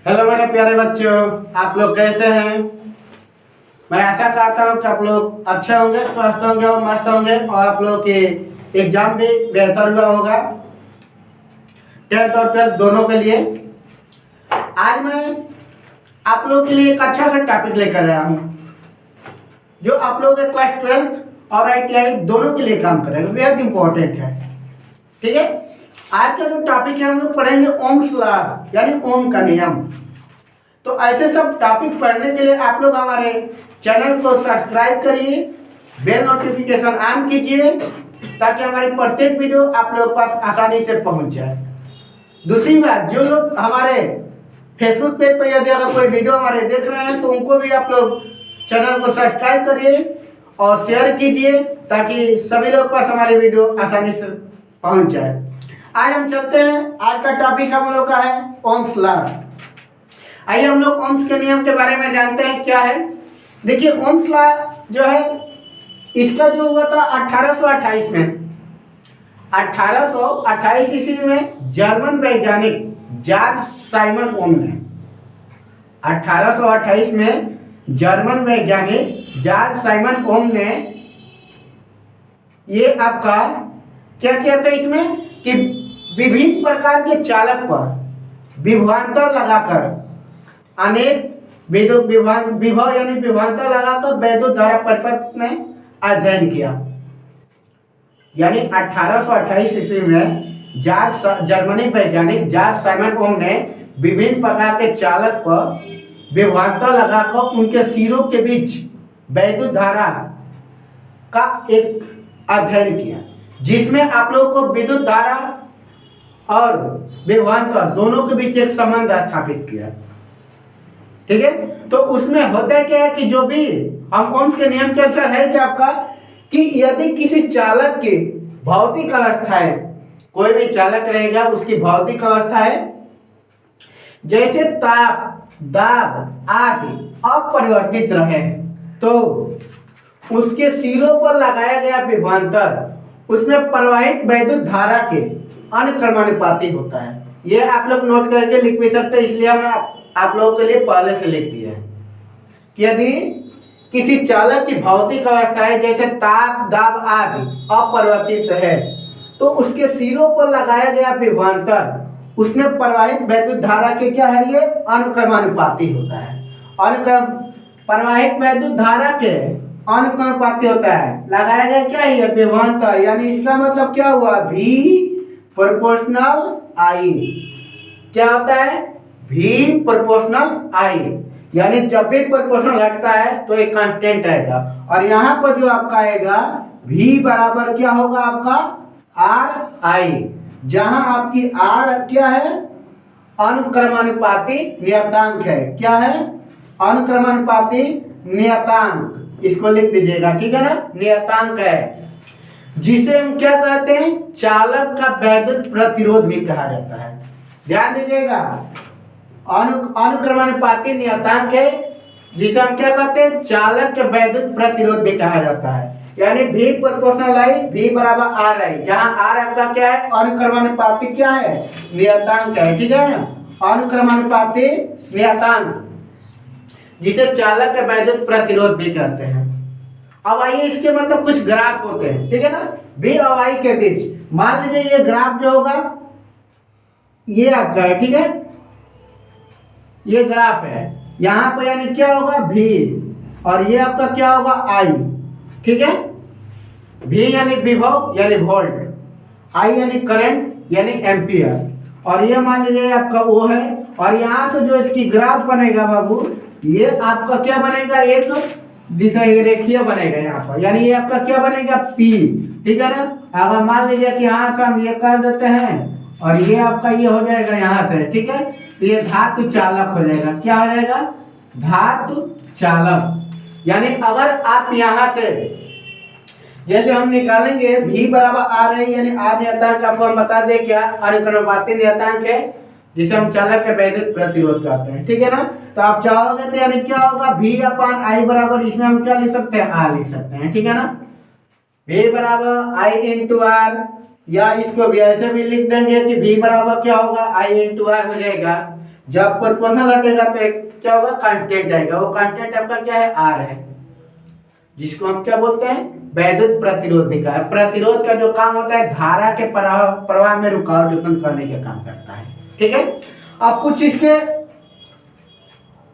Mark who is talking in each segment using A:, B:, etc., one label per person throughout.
A: Hello मेरे प्यारे बच्चों, आप लोग कैसे हैं। मैं आशा करता हूँ कि आप लोग अच्छे होंगे, स्वस्थ होंगे और मस्त होंगे और आप लोगों के एग्जाम भी बेहतर हुआ होगा, 10th और 12th दोनों के लिए। आज मैं आप लोगों के लिए एक अच्छा सा टॉपिक लेकर आया हूँ जो आप लोगों के क्लास 12th और ITI दोनों के लिए काम करेगा, बेहद इंपॉर्टेंट है। ठीक है, आज का जो टॉपिक है हम लोग पढ़ेंगे ओम्स लॉ, यानी ओम का नियम। तो ऐसे सब टॉपिक पढ़ने के लिए आप लोग हमारे चैनल को सब्सक्राइब करिए, बेल नोटिफिकेशन ऑन कीजिए ताकि हमारी प्रत्येक वीडियो आप लोगों के पास आसानी से पहुंच जाए। दूसरी बात, जो लोग हमारे फेसबुक पेज पर यदि अगर कोई वीडियो हमारे देख रहे हैं तो उनको भी आप लोग चैनल को सब्सक्राइब करिए और शेयर कीजिए ताकि सभी लोग पास हमारी वीडियो आसानी से पहुंच जाए। आज हम चलते हैं, आज का टॉपिक हम लोग का है ओम्स लॉ। आइए हम लोग ओम्स के नियम के बारे में जानते हैं क्या है। देखिए, ओम्स लॉ जो है इसका जो हुआ था 1828 में। 1828 ईस्वी में जर्मन वैज्ञानिक जॉर्ज साइमन ओम ने 1828 में जर्मन वैज्ञानिक जॉर्ज साइमन ओम ने ये आपका क्या किया था इसमें कि विभिन्न प्रकार के चालक पर विभवांतर लगाकर अनेक विभव यानी विभवांतर लगाकर वैद्युत धारा परिपथ में अध्ययन किया। यानी 1828 ईस्वी में जर्मनी वैज्ञानिक जॉर्ज साइमन ओम ने विभिन्न प्रकार के चालक पर विभवांतर लगाकर उनके सिरों के बीच वैद्युत धारा का एक अध्ययन किया, जिसमें आप लोगों को विद्युत धारा और विभवांतर दोनों के बीच एक संबंध स्थापित किया। ठीक है, तो उसमें होता है क्या है कि जो भी हम ओम्स के नियम के अनुसार है कि आपका कि यदि किसी चालक की भौतिक अवस्था है, कोई भी चालक रहेगा उसकी भौतिक अवस्था है जैसे ताप, दाब आदि अपरिवर्तित रहे तो उसके सिरों पर लगाया गया विभवांतर उसमें प्रवाहित वैद्युत धारा के अनुक्रमानुपाती होता है। ये आप लोग नोट करके लिख भी सकते हैं, इसलिए हमने आप लोगों के लिए पहले से लिख दिया है कि यदि किसी चालक की भौतिक अवस्था है जैसे ताप, दाब आदि अपरिवर्तित है तो उसके सिरों पर लगाया गया विभवांतर उसमें प्रवाहित वैद्युत धारा के क्या है, ये अनुक्रमानुपाती होता है। प्रवाहित वैद्युत धारा के अनुक्रमानुपाती होता है, लगाया गया क्या है, विभवांतर। यानी इसका मतलब क्या हुआ, V प्रोपोर्शनल I। क्या होता है, V प्रोपोर्शनल I। यानी जब भी प्रोपोर्शनल लगता है तो एक कांस्टेंट आएगा और यहाँ पर जो आपका आएगा V बराबर क्या होगा आपका RI, जहां आपकी R क्या है, अनुक्रमानुपाती नियतांक है। क्या है, अनुक्रमानुपाती नियतांक, इसको लिख दीजिएगा। ठीक है ना, नियतांक है जिसे हम क्या कहते हैं, चालक का वैद्युत प्रतिरोध भी कहा जाता है। ध्यान दीजिएगा, अनुक्रमानुपाती नियतांक है जिसे हम क्या कहते हैं, चालक के वैद्युत प्रतिरोध भी कहा जाता है। यानी V प्रोपोर्शनल I, V बराबर RI, जहां R आपका क्या है, अनुक्रमानुपाती क्या है, नियतांक है। ठीक है, अनुक्रमानुपाती नियतांक जिसे चालक के वैद्युत प्रतिरोध भी कहते हैं। अब आइए इसके मतलब कुछ ग्राफ होते हैं, ठीक है ना, V और I के बीच। मान लीजिए ये ग्राफ जो होगा ये आपका है, ठीक है, ये ग्राफ है, यहाँ पर यानी क्या होगा V और ये आपका क्या होगा I। ठीक है, V यानी विभव यानी वोल्ट, I यानी करंट यानी एम्पियर, और ये मान लीजिए आपका O है। और यहाँ से जो इसकी ग्राफ बनेगा बाबू, ये आपका क्या बनेगा, एक दिशा रेखीय बनेगा यहाँ पर, यानी ये आपका क्या बनेगा, P। ठीक है ना, अगर मान लीजिए कि यहाँ से हम ये कर देते हैं और ये आपका ये हो जाएगा यहाँ से, ठीक है, तो ये धातु चालक हो जाएगा। क्या हो जाएगा, धातु चालक। यानी अगर आप यहाँ से जैसे हम निकालेंगे V बराबर RI, यानी R नियतांक आपको हम बता दें क्या, अनुक्रमानुपाती नियतांक है जिसे हम चालक के वैद्युत प्रतिरोध कहते हैं। ठीक है ना, तो आप चाहोगे तो यानी क्या होगा, V अपान I बराबर, इसमें हम क्या लिख सकते हैं, R लिख सकते हैं। ठीक है ना, V बराबर I इंटू R, या इसको भी ऐसे भी लिख देंगे कि V बराबर क्या होगा, I इंटू R हो जाएगा। जब प्रोपोर्शनल हटेगा तो एक क्या होगा, कांस्टेंट आएगा। वो कांस्टेंट आपका क्या है, आर है, जिसको हम क्या बोलते हैं, वैद्युत प्रतिरोध दिखा है। प्रतिरोध का जो काम होता है धारा के प्रवाह में रुकावट उत्पन्न करने का काम करता है। ठीक है, अब कुछ इसके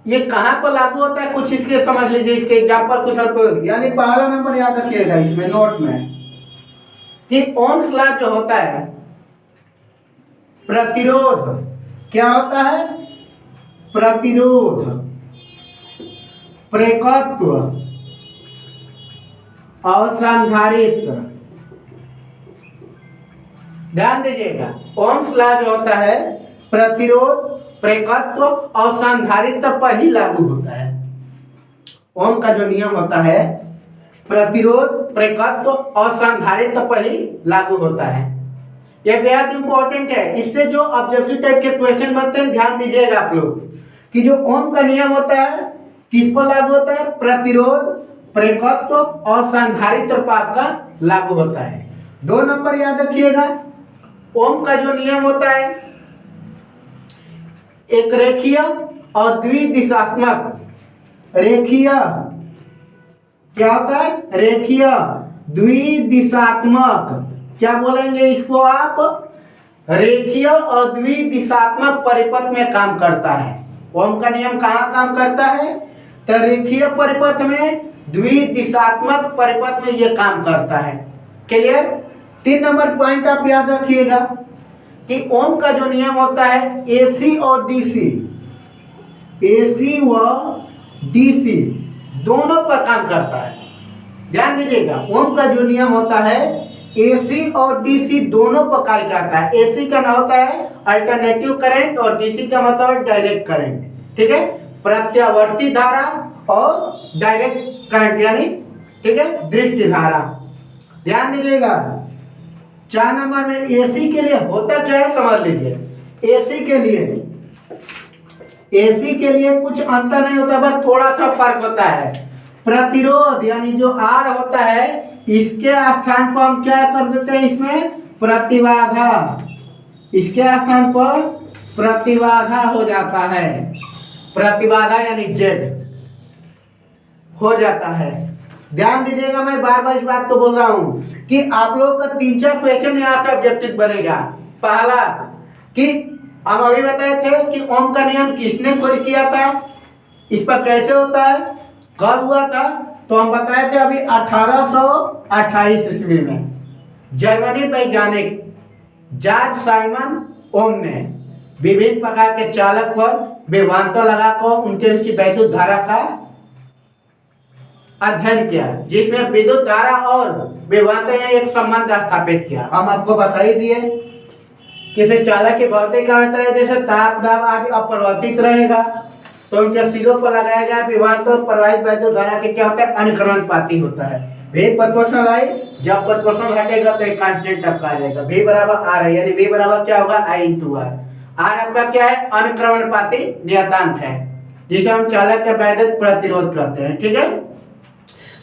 A: ये कहां पर लागू होता है, कुछ इसके समझ लीजिए, इसके एग्जांपल कुछ और। यानी पहला नंबर याद रखिएगा इसमें नोट में कि ओम्स लॉ जो होता है, प्रतिरोध क्या होता है, प्रतिरोध प्रेरकत्व और संधारित्र। ध्यान दीजिएगा, ओम्स लॉ जो होता है प्रतिरोध प्रेरकत्व और संधारित्र पर ही लागू होता है। ओम का जो नियम होता है प्रतिरोध प्रेरकत्व और संधारित्र पर ही लागू होता है। यह बेहद इंपॉर्टेंट है, इससे जो ऑब्जेक्टिव टाइप के क्वेश्चन बनते हैं ध्यान दीजिएगा आप लोग कि जो ओम का नियम होता है किस पर लागू होता है, प्रतिरोध प्रेरकत्व और संधारित्र पर आपका लागू होता है। 2 नंबर याद रखिएगा, ओम का जो नियम होता है एक रेखीय और द्विदिशात्मक, रेखीय क्या होता है, रेखीय द्विदिशात्मक, क्या बोलेंगे इसको आप, रेखीय और द्विदिशात्मक परिपथ में काम करता है। ओम का नियम कहाँ काम करता है, तो रेखीय परिपथ में, द्विदिशात्मक परिपथ में ये काम करता है। क्लियर। 3 नंबर पॉइंट आप याद रखिएगा कि ओम का जो नियम होता है एसी और डीसी, एसी व डीसी दोनों पर काम करता है। ध्यान दीजिएगा, ओम का जो नियम होता है एसी और डीसी दोनों पर कार्य करता है। एसी का नाम होता है अल्टरनेटिव करंट और डीसी का मतलब है डायरेक्ट करंट। ठीक है, प्रत्यावर्ती धारा और डायरेक्ट करंट यानी ठीक है दृष्टि धारा। ध्यान दीजिएगा, 4 नंबर में एसी के लिए होता क्या है समझ लीजिए। एसी के लिए कुछ अंतर नहीं होता, बस थोड़ा सा फर्क होता है। प्रतिरोध यानी जो आर होता है इसके स्थान पर हम क्या कर देते हैं, इसमें प्रतिबाधा, इसके स्थान पर प्रतिबाधा हो जाता है, प्रतिबाधा यानी जेड हो जाता है। ध्यान दीजिएगा, मैं बार बार इस बात को बोल रहा हूं कि आप लोग का 3-4 क्वेश्चन यहाँ से ऑब्जेक्टिव बनेगा। पहला कि हम अभी बताए थे कि ओम का नियम किसने खोज किया था, इस पर कैसे होता है, कब हुआ था, तो हम बताए थे अभी 1828 ईस्वी में जर्मनी वैज्ञानिक जॉर्ज साइमन ओम ने विभिन्न प्रकार के चालक पर विभवांतर लगाकर उनके नीचे वैद्युत धारा का अध्ययन किया, जिसमें विद्युत धारा और विभवांतर एक संबंध स्थापित किया। हम आपको बता ही दिए किसी चालक की भौतिक अवस्था है, जैसे ताप दाब आदि अपरिवर्तित रहेगा तो उनके सिरों पर लगाया गया विभवांतर प्रवाहित वैद्युत धारा के क्या होता है, अनुक्रमणपाती होता है। V प्रोपोर्शनल आई, जब प्रोपोर्शनल हटेगा तो एक कांस्टेंट आपका आ जाएगा, V बराबर R है, यानी V बराबर क्या होगा I इंटू R। R आपका क्या है, अनुक्रमणपाती नियतांक है, जिसे हम चालक के वैद्युत प्रतिरोध कहते हैं। ठीक है,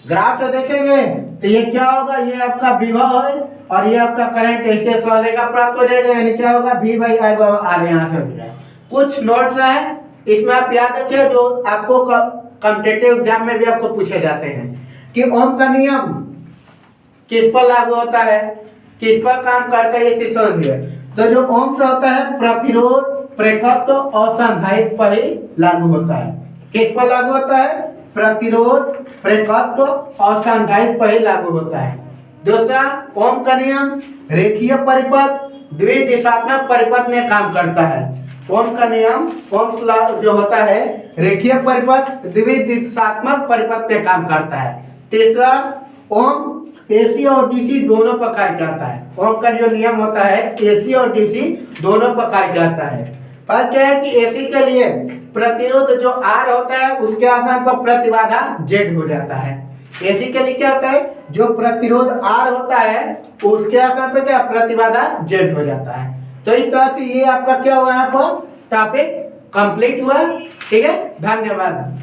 A: ग्राफ से देखेंगे तो ये क्या होगा, ये आपका विभव है और ये आपका करंट इसके वाले का प्राप्त हो जाएगा, यानी क्या होगा V बाई I बराबर R यहाँ से हो जाएगा। कुछ नोट्स हैं इसमें आप याद रखिए जो आपको कॉम्पिटिटिव एग्जाम में भी आपको पूछे जाते हैं कि ओम का नियम किस पर लागू होता है, किस पर काम करता है, इसे समझिए। तो जो ओम से होता है प्रतिरोध प्रेरकत्व और संधारित्र पर ही लागू होता है। किस पर लागू होता है, प्रतिरोध प्रेरकत्व और संधारित्र पर ही लागू होता है। दूसरा, ओम का नियम रेखीय परिपथ द्विदिशात्मक परिपथ में काम करता है। ओम का नियम, ओम्स लॉ जो होता है रेखीय परिपथ द्विदिशात्मक परिपथ में काम करता है। तीसरा, ओम एसी और डीसी दोनों पर कार्य करता है। ओम का जो नियम होता है एसी और डीसी दोनों पर कार्य करता है। पर क्या है कि एसी के लिए प्रतिरोध जो आर होता है उसके आधार पर प्रतिबाधा जेड हो जाता है। एसी के लिए क्या होता है, जो प्रतिरोध आर होता है उसके आधार पर क्या प्रतिबाधा जेड हो जाता है। तो इस तरह से ये आपका क्या हुआ, यहाँ पर टॉपिक कंप्लीट हुआ। ठीक है, धन्यवाद।